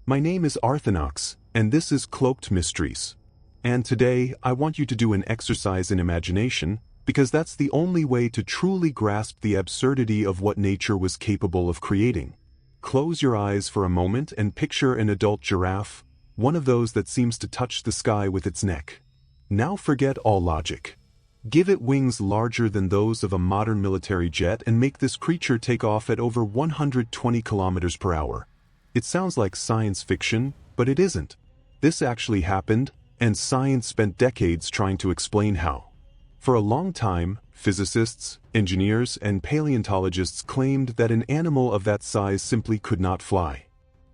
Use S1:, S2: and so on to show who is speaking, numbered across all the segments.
S1: My name is Arthinox, and this is Cloaked Mysteries. And today, I want you to do an exercise in imagination, because that's the only way to truly grasp the absurdity of what nature was capable of creating. Close your eyes for a moment and picture an adult giraffe, one of those that seems to touch the sky with its neck. Now forget all logic. Give it wings larger than those of a modern military jet and make this creature take off at over 120 kilometers per hour. It sounds like science fiction, but it isn't. This actually happened, and science spent decades trying to explain how. For a long time, physicists, engineers, and paleontologists claimed that an animal of that size simply could not fly.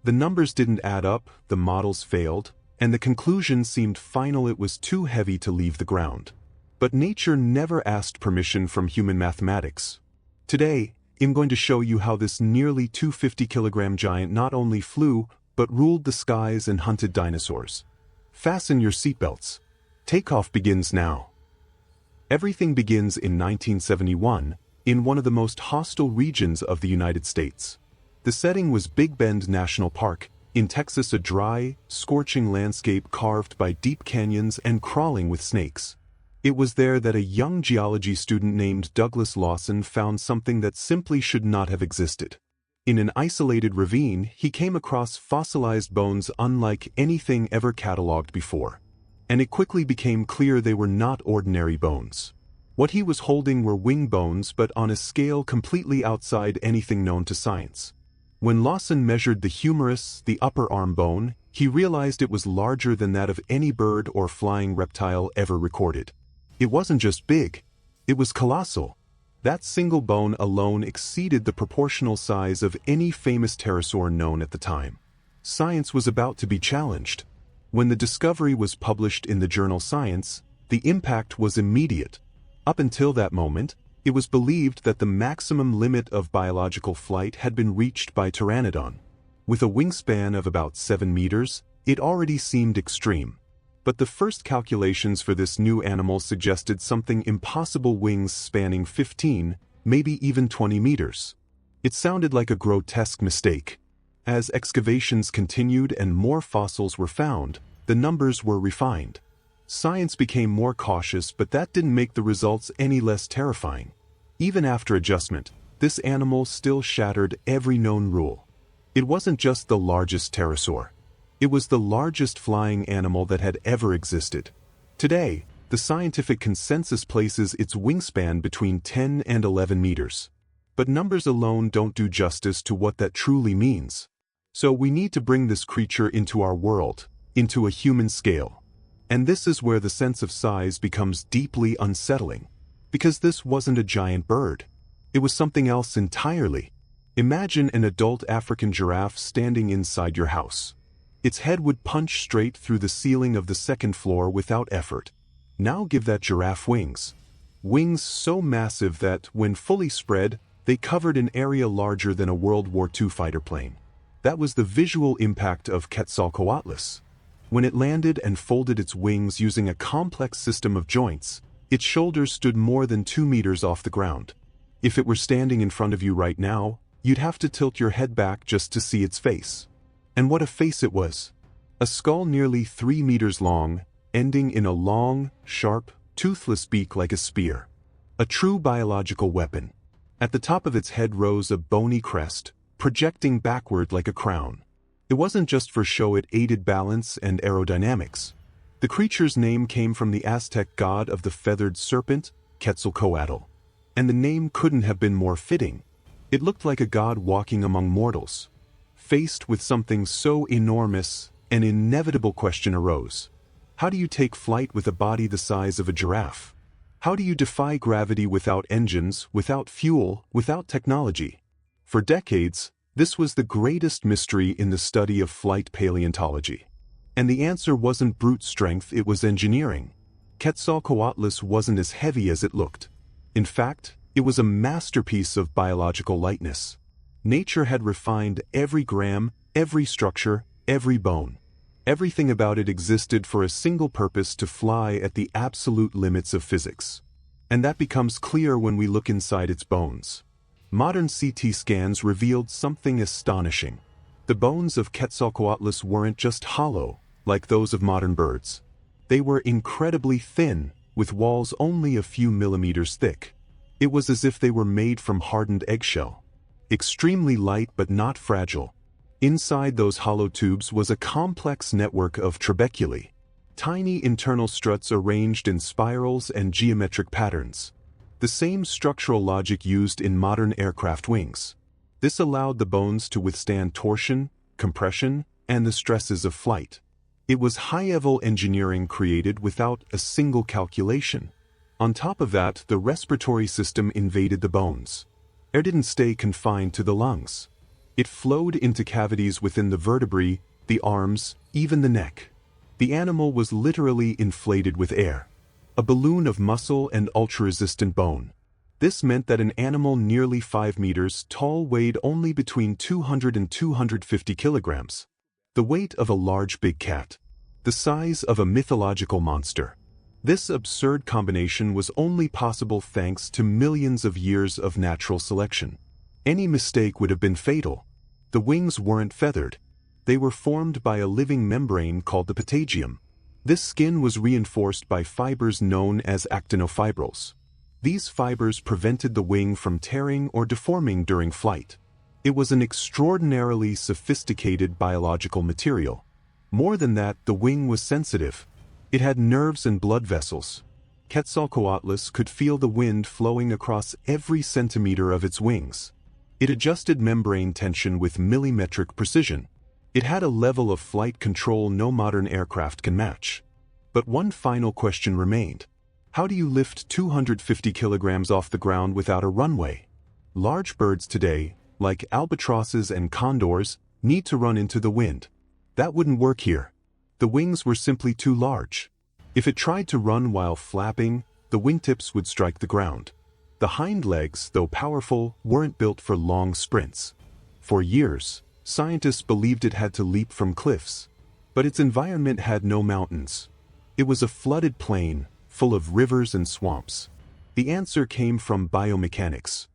S1: The numbers didn't add up, the models failed, and the conclusion seemed final: it was too heavy to leave the ground. But nature never asked permission from human mathematics. Today, I'm going to show you how this nearly 250-kilogram giant not only flew, but ruled the skies and hunted dinosaurs. Fasten your seatbelts. Takeoff begins now. Everything begins in 1971, in one of the most hostile regions of the United States. The setting was Big Bend National Park, in Texas, a dry, scorching landscape carved by deep canyons and crawling with snakes. It was there that a young geology student named Douglas Lawson found something that simply should not have existed. In an isolated ravine, he came across fossilized bones unlike anything ever catalogued before. And it quickly became clear they were not ordinary bones. What he was holding were wing bones, but on a scale completely outside anything known to science. When Lawson measured the humerus, the upper arm bone, he realized it was larger than that of any bird or flying reptile ever recorded. It wasn't just big, it was colossal. That single bone alone exceeded the proportional size of any famous pterosaur known at the time. Science was about to be challenged. When the discovery was published in the journal Science, the impact was immediate. Up until that moment, it was believed that the maximum limit of biological flight had been reached by Pteranodon. With a wingspan of about 7 meters, it already seemed extreme. But the first calculations for this new animal suggested something impossible: wings spanning 15, maybe even 20 meters. It sounded like a grotesque mistake. As excavations continued and more fossils were found, the numbers were refined. Science became more cautious, but that didn't make the results any less terrifying. Even after adjustment, this animal still shattered every known rule. It wasn't just the largest pterosaur. It was the largest flying animal that had ever existed. Today, the scientific consensus places its wingspan between 10 and 11 meters. But numbers alone don't do justice to what that truly means. So we need to bring this creature into our world, into a human scale. And this is where the sense of size becomes deeply unsettling. Because this wasn't a giant bird. It was something else entirely. Imagine an adult African giraffe standing inside your house. Its head would punch straight through the ceiling of the second floor without effort. Now give that giraffe wings. Wings so massive that, when fully spread, they covered an area larger than a World War II fighter plane. That was the visual impact of Quetzalcoatlus. When it landed and folded its wings using a complex system of joints, its shoulders stood more than 2 meters off the ground. If it were standing in front of you right now, you'd have to tilt your head back just to see its face. And what a face it was! A skull nearly 3 meters long, ending in a long, sharp, toothless beak like a spear. A true biological weapon. At the top of its head rose a bony crest, projecting backward like a crown. It wasn't just for show, it aided balance and aerodynamics. The creature's name came from the Aztec god of the feathered serpent, Quetzalcoatl. And the name couldn't have been more fitting. It looked like a god walking among mortals. Faced with something so enormous, an inevitable question arose. How do you take flight with a body the size of a giraffe? How do you defy gravity without engines, without fuel, without technology? For decades, this was the greatest mystery in the study of flight paleontology. And the answer wasn't brute strength, it was engineering. Quetzalcoatlus wasn't as heavy as it looked. In fact, it was a masterpiece of biological lightness. Nature had refined every gram, every structure, every bone. Everything about it existed for a single purpose: to fly at the absolute limits of physics. And that becomes clear when we look inside its bones. Modern CT scans revealed something astonishing. The bones of Quetzalcoatlus weren't just hollow, like those of modern birds. They were incredibly thin, with walls only a few millimeters thick. It was as if they were made from hardened eggshell. Extremely light but not fragile. Inside those hollow tubes was a complex network of trabeculae, tiny internal struts arranged in spirals and geometric patterns. The same structural logic used in modern aircraft wings. This allowed the bones to withstand torsion, compression, and the stresses of flight. It was high-level engineering created without a single calculation. On top of that, the respiratory system invaded the bones. Air didn't stay confined to the lungs. It flowed into cavities within the vertebrae, the arms, even the neck. The animal was literally inflated with air. A balloon of muscle and ultra-resistant bone. This meant that an animal nearly 5 meters tall weighed only between 200 and 250 kilograms. The weight of a large big cat. The size of a mythological monster. This absurd combination was only possible thanks to millions of years of natural selection. Any mistake would have been fatal. The wings weren't feathered. They were formed by a living membrane called the patagium. This skin was reinforced by fibers known as actinofibrils. These fibers prevented the wing from tearing or deforming during flight. It was an extraordinarily sophisticated biological material. More than that, the wing was sensitive. It had nerves and blood vessels. Quetzalcoatlus could feel the wind flowing across every centimeter of its wings. It adjusted membrane tension with millimetric precision. It had a level of flight control no modern aircraft can match. But one final question remained. How do you lift 250 kilograms off the ground without a runway? Large birds today, like albatrosses and condors, need to run into the wind. That wouldn't work here. The wings were simply too large. If it tried to run while flapping, the wingtips would strike the ground. The hind legs, though powerful, weren't built for long sprints. For years, scientists believed it had to leap from cliffs. But its environment had no mountains. It was a flooded plain, full of rivers and swamps. The answer came from biomechanics.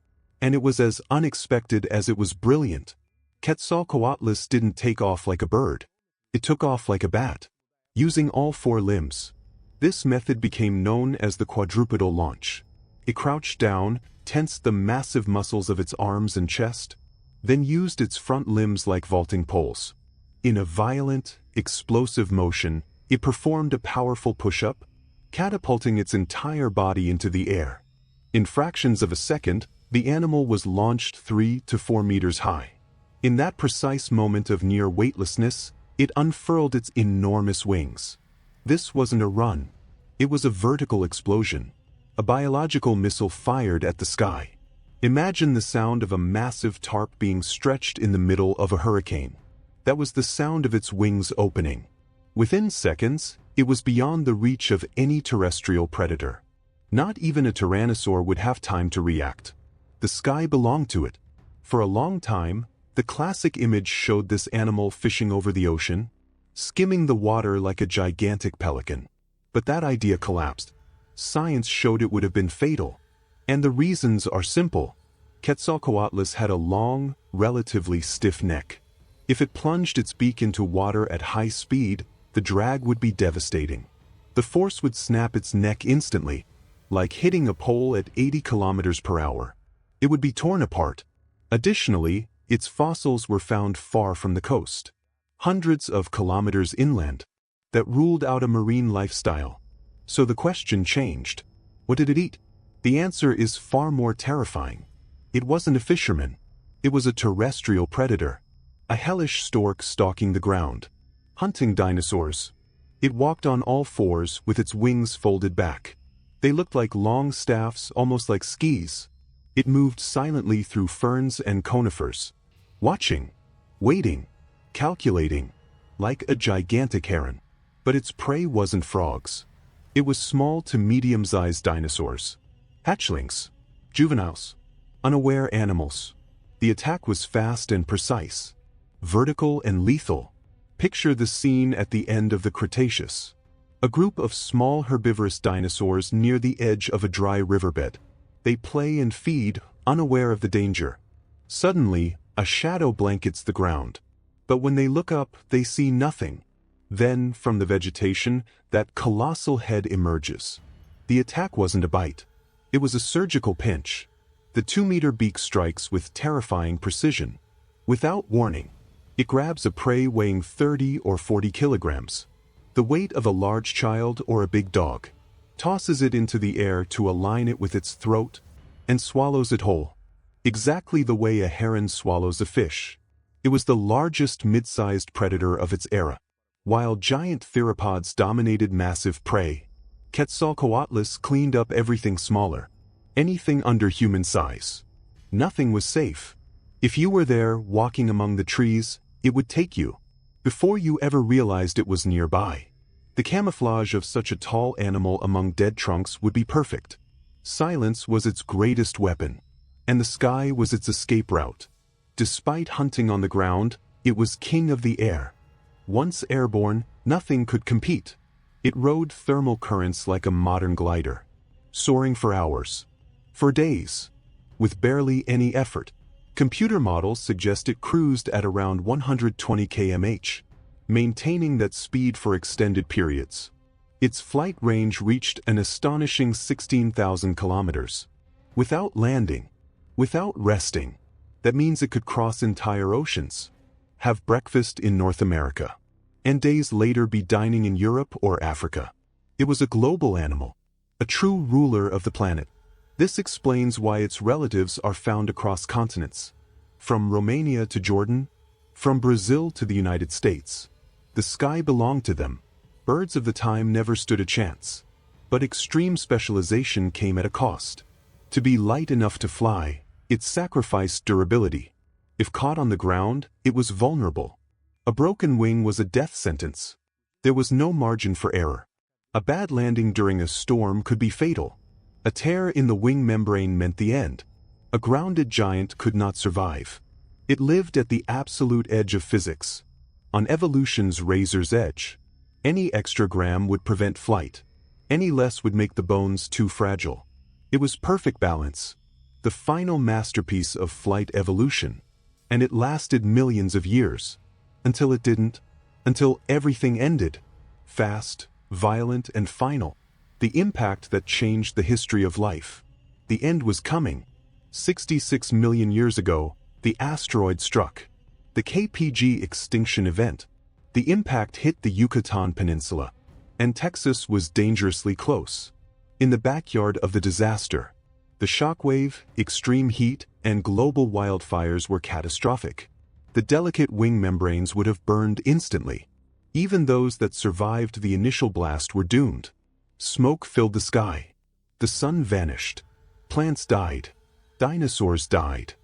S1: And it was as unexpected as it was brilliant. Quetzalcoatlus didn't take off like a bird. It took off like a bat, using all 4 limbs. This method became known as the quadrupedal launch. It crouched down, tensed the massive muscles of its arms and chest, then used its front limbs like vaulting poles. In a violent, explosive motion, it performed a powerful push-up, catapulting its entire body into the air. In fractions of a second, the animal was launched 3 to 4 meters high. In that precise moment of near weightlessness, it unfurled its enormous wings. This wasn't a run. It was a vertical explosion. A biological missile fired at the sky. Imagine the sound of a massive tarp being stretched in the middle of a hurricane. That was the sound of its wings opening. Within seconds, it was beyond the reach of any terrestrial predator. Not even a tyrannosaur would have time to react. The sky belonged to it. For a long time, the classic image showed this animal fishing over the ocean, skimming the water like a gigantic pelican. But that idea collapsed. Science showed it would have been fatal. And the reasons are simple. Quetzalcoatlus had a long, relatively stiff neck. If it plunged its beak into water at high speed, the drag would be devastating. The force would snap its neck instantly, like hitting a pole at 80 kilometers per hour. It would be torn apart. Additionally, its fossils were found far from the coast, hundreds of kilometers inland. That ruled out a marine lifestyle. So the question changed. What did it eat? The answer is far more terrifying. It wasn't a fisherman. It was a terrestrial predator. A hellish stork stalking the ground, hunting dinosaurs. It walked on all 4s with its wings folded back. They looked like long staffs, almost like skis. It moved silently through ferns and conifers, watching, waiting, calculating, like a gigantic heron. But its prey wasn't frogs. It was small to medium-sized dinosaurs. Hatchlings, juveniles, unaware animals. The attack was fast and precise, vertical and lethal. Picture the scene at the end of the Cretaceous. A group of small herbivorous dinosaurs near the edge of a dry riverbed. They play and feed, unaware of the danger. Suddenly, a shadow blankets the ground. But when they look up, they see nothing. Then, from the vegetation, that colossal head emerges. The attack wasn't a bite. It was a surgical pinch. The 2-meter beak strikes with terrifying precision. Without warning, it grabs a prey weighing 30 or 40 kilograms, the weight of a large child or a big dog, tosses it into the air to align it with its throat, and swallows it whole, exactly the way a heron swallows a fish. It was the largest mid-sized predator of its era. While giant theropods dominated massive prey, Quetzalcoatlus cleaned up everything smaller, anything under human size. Nothing was safe. If you were there, walking among the trees, it would take you, before you ever realized it was nearby. The camouflage of such a tall animal among dead trunks would be perfect. Silence was its greatest weapon, and the sky was its escape route. Despite hunting on the ground, it was king of the air. Once airborne, nothing could compete. It rode thermal currents like a modern glider, soaring for hours, for days, with barely any effort. Computer models suggest it cruised at around 120 km/h, maintaining that speed for extended periods. Its flight range reached an astonishing 16,000 kilometers. Without landing, without resting. That means it could cross entire oceans, have breakfast in North America, and days later be dining in Europe or Africa. It was a global animal, a true ruler of the planet. This explains why its relatives are found across continents, from Romania to Jordan, from Brazil to the United States. The sky belonged to them. Birds of the time never stood a chance. But extreme specialization came at a cost. To be light enough to fly, it sacrificed durability. If caught on the ground, it was vulnerable. A broken wing was a death sentence. There was no margin for error. A bad landing during a storm could be fatal. A tear in the wing membrane meant the end. A grounded giant could not survive. It lived at the absolute edge of physics, on evolution's razor's edge. Any extra gram would prevent flight. Any less would make the bones too fragile. It was perfect balance, the final masterpiece of flight evolution. And it lasted millions of years. Until it didn't. Until everything ended. Fast, violent, and final. The impact that changed the history of life. The end was coming. 66 million years ago, the asteroid struck. The KPG extinction event. The impact hit the Yucatan Peninsula, and Texas was dangerously close. In the backyard of the disaster, the shockwave, extreme heat, and global wildfires were catastrophic. The delicate wing membranes would have burned instantly. Even those that survived the initial blast were doomed. Smoke filled the sky. The sun vanished. Plants died. Dinosaurs died.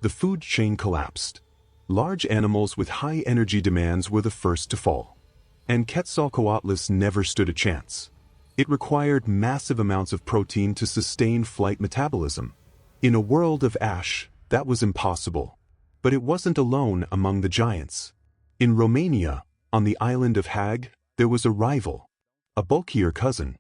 S1: The food chain collapsed. Large animals with high energy demands were the first to fall. And Quetzalcoatlus never stood a chance. It required massive amounts of protein to sustain flight metabolism. In a world of ash, that was impossible. But it wasn't alone among the giants. In Romania, on the island of Hag, there was a rival, a bulkier cousin.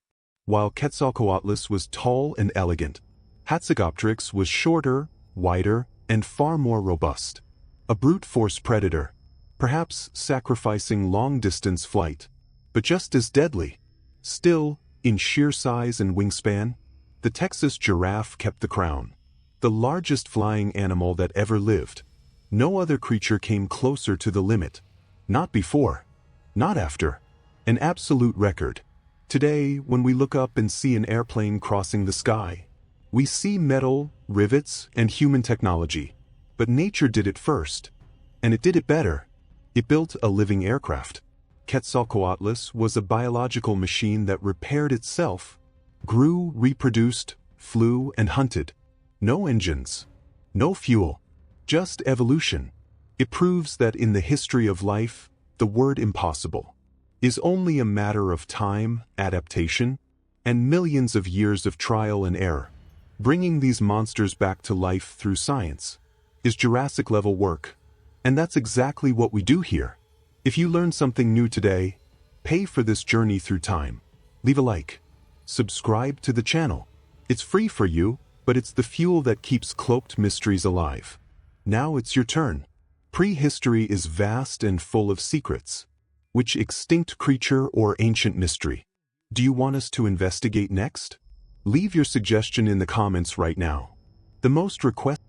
S1: While Quetzalcoatlus was tall and elegant, Hatzegopteryx was shorter, wider, and far more robust. A brute force predator, perhaps sacrificing long-distance flight, but just as deadly. Still, in sheer size and wingspan, the Texas giraffe kept the crown. The largest flying animal that ever lived. No other creature came closer to the limit. Not before. Not after. An absolute record. Today, when we look up and see an airplane crossing the sky, we see metal, rivets, and human technology. But nature did it first. And it did it better. It built a living aircraft. Quetzalcoatlus was a biological machine that repaired itself, grew, reproduced, flew, and hunted. No engines. No fuel. Just evolution. It proves that in the history of life, the word impossible is only a matter of time, adaptation, and millions of years of trial and error. Bringing these monsters back to life through science is Jurassic-level work. And that's exactly what we do here. If you learned something new today, pay for this journey through time. Leave a like. Subscribe to the channel. It's free for you, but it's the fuel that keeps Cloaked Mysteries alive. Now it's your turn. Prehistory is vast and full of secrets. Which extinct creature or ancient mystery do you want us to investigate next? Leave your suggestion in the comments right now. The most requested